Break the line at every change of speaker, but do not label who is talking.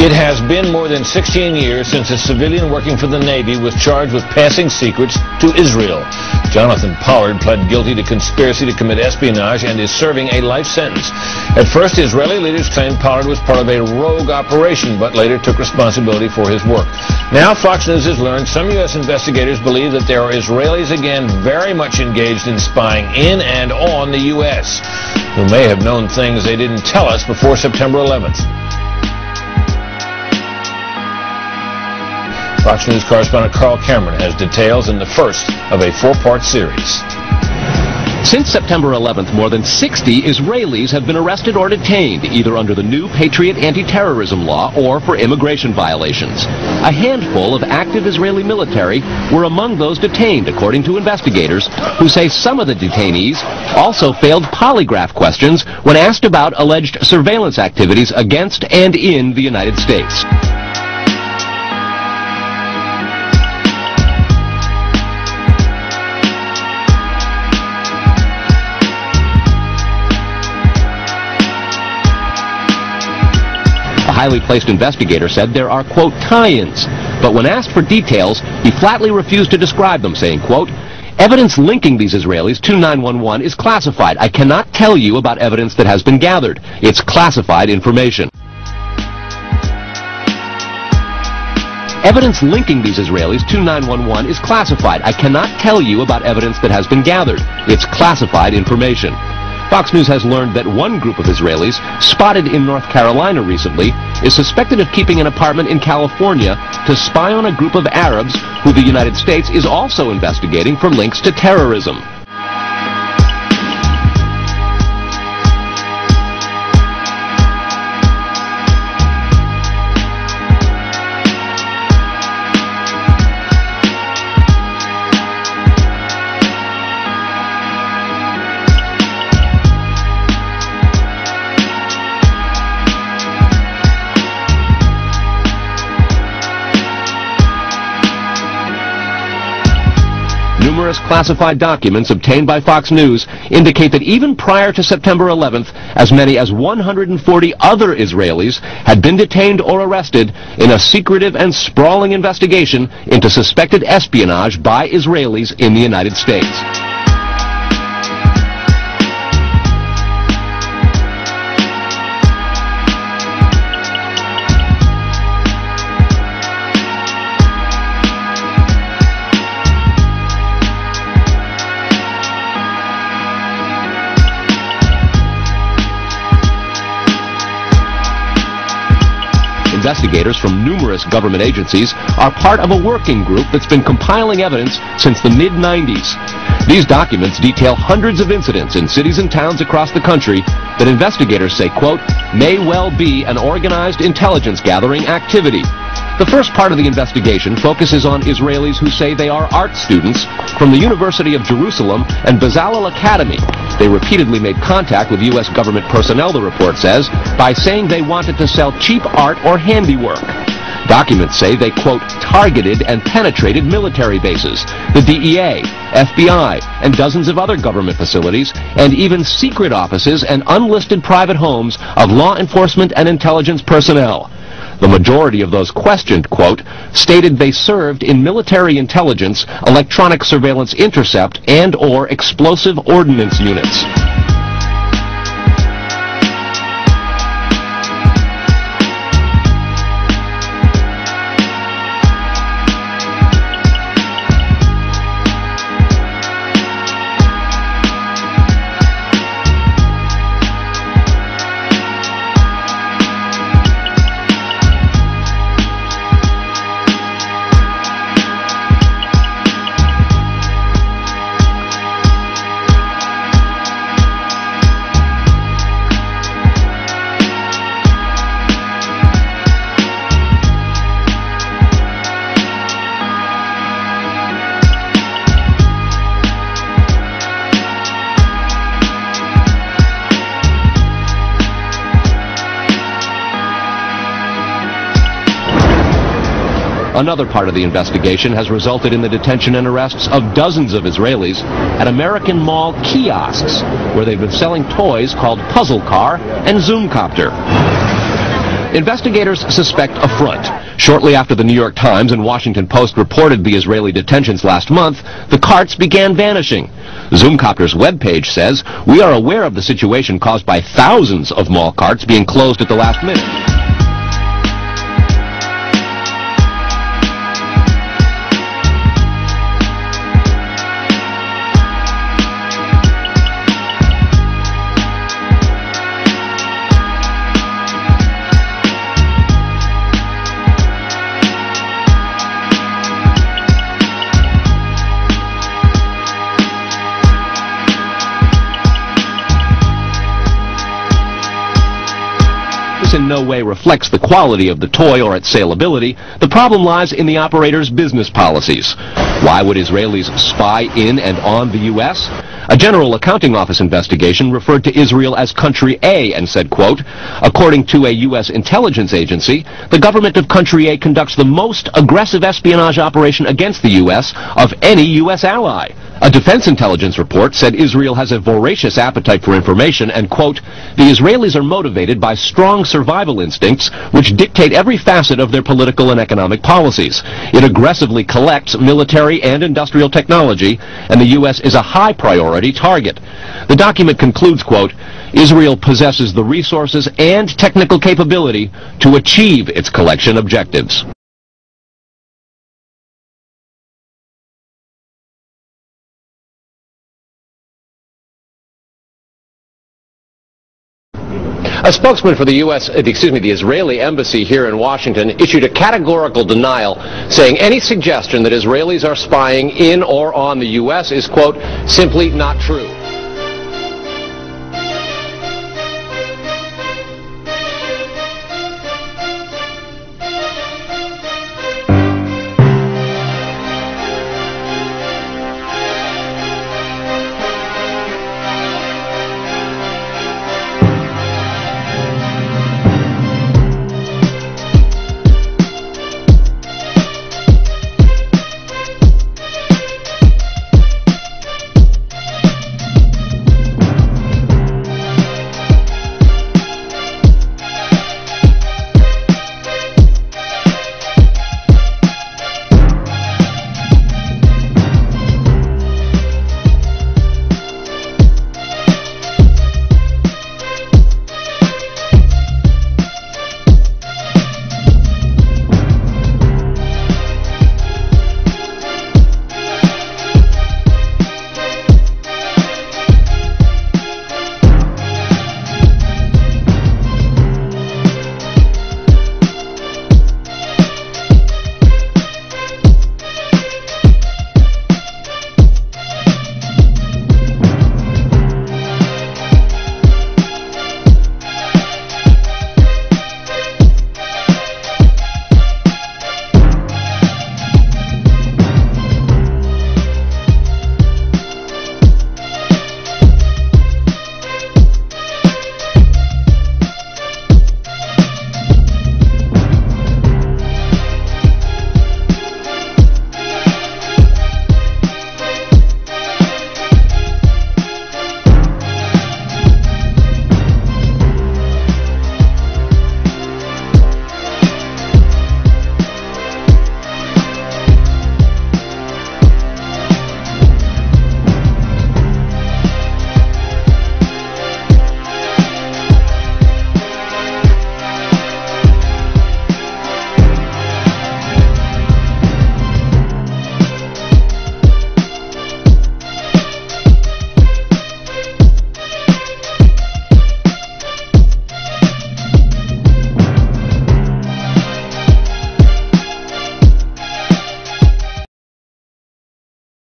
It has been more than 16 years since a civilian working for the Navy was charged with passing secrets to Israel. Jonathan Pollard pled guilty to conspiracy to commit espionage and is serving a life sentence. At first, Israeli leaders claimed Pollard was part of a rogue operation, but later took responsibility for his work. Now, Fox News has learned some U.S. investigators believe that there are Israelis again very much engaged in spying in and on the U.S., who may have known things they didn't tell us before September 11th. Fox News correspondent Carl Cameron has details in the first of a four-part series.
Since September 11th, more than 60 Israelis have been arrested or detained, either under the new Patriot anti-terrorism law or for immigration violations. A handful of active Israeli military were among those detained, according to investigators, who say some of the detainees also failed polygraph questions when asked about alleged surveillance activities against and in the United States. Highly placed investigator said there are, quote, tie-ins, but when asked for details, he flatly refused to describe them, saying, quote, evidence linking these Israelis to 911 is classified. I cannot tell you about evidence that has been gathered. It's classified information. Evidence linking these Israelis to 911 is classified. I cannot tell you about evidence that has been gathered. It's classified information. Fox News has learned that one group of Israelis, spotted in North Carolina recently, is suspected of keeping an apartment in California to spy on a group of Arabs who the United States is also investigating for links to terrorism. Numerous classified documents obtained by Fox News indicate that even prior to September 11th, as many as 140 other Israelis had been detained or arrested in a secretive and sprawling investigation into suspected espionage by Israelis in the United States. Investigators from numerous government agencies are part of a working group that's been compiling evidence since the mid-90s. These documents detail hundreds of incidents in cities and towns across the country that investigators say, quote, may well be an organized intelligence gathering activity. The first part of the investigation focuses on Israelis who say they are art students from the University of Jerusalem and Bezalel Academy. They repeatedly made contact with U.S. government personnel, the report says, by saying they wanted to sell cheap art or handiwork. Documents say they, quote, targeted and penetrated military bases, the DEA, FBI, and dozens of other government facilities, and even secret offices and unlisted private homes of law enforcement and intelligence personnel. The majority of those questioned, quote, stated they served in military intelligence, electronic surveillance intercept, and or explosive ordnance units. Another part of the investigation has resulted in the detention and arrests of dozens of Israelis at American Mall kiosks, where they've been selling toys called Puzzle Car and Zoomcopter. Investigators suspect a front. Shortly after the New York Times and Washington Post reported the Israeli detentions last month, the carts began vanishing. Zoomcopter's webpage says, "We are aware of the situation caused by thousands of mall carts being closed at the last minute." This in no way reflects the quality of the toy or its saleability. The problem lies in the operator's business policies. Why would Israelis spy in and on the U.S.? A General Accounting Office investigation referred to Israel as Country A and said, quote, "According to a U.S. intelligence agency, the government of Country A conducts the most aggressive espionage operation against the U.S. of any U.S. ally." A defense intelligence report said Israel has a voracious appetite for information and, quote, "The Israelis are motivated by strong survival instincts which dictate every facet of their political and economic policies. It aggressively collects military and industrial technology, and the U.S. is a high priority target." The document concludes, quote, "Israel possesses the resources and technical capability to achieve its collection objectives." A spokesman for the Israeli embassy here in Washington issued a categorical denial, saying any suggestion that Israelis are spying in or on the U.S. is, quote, "simply not true."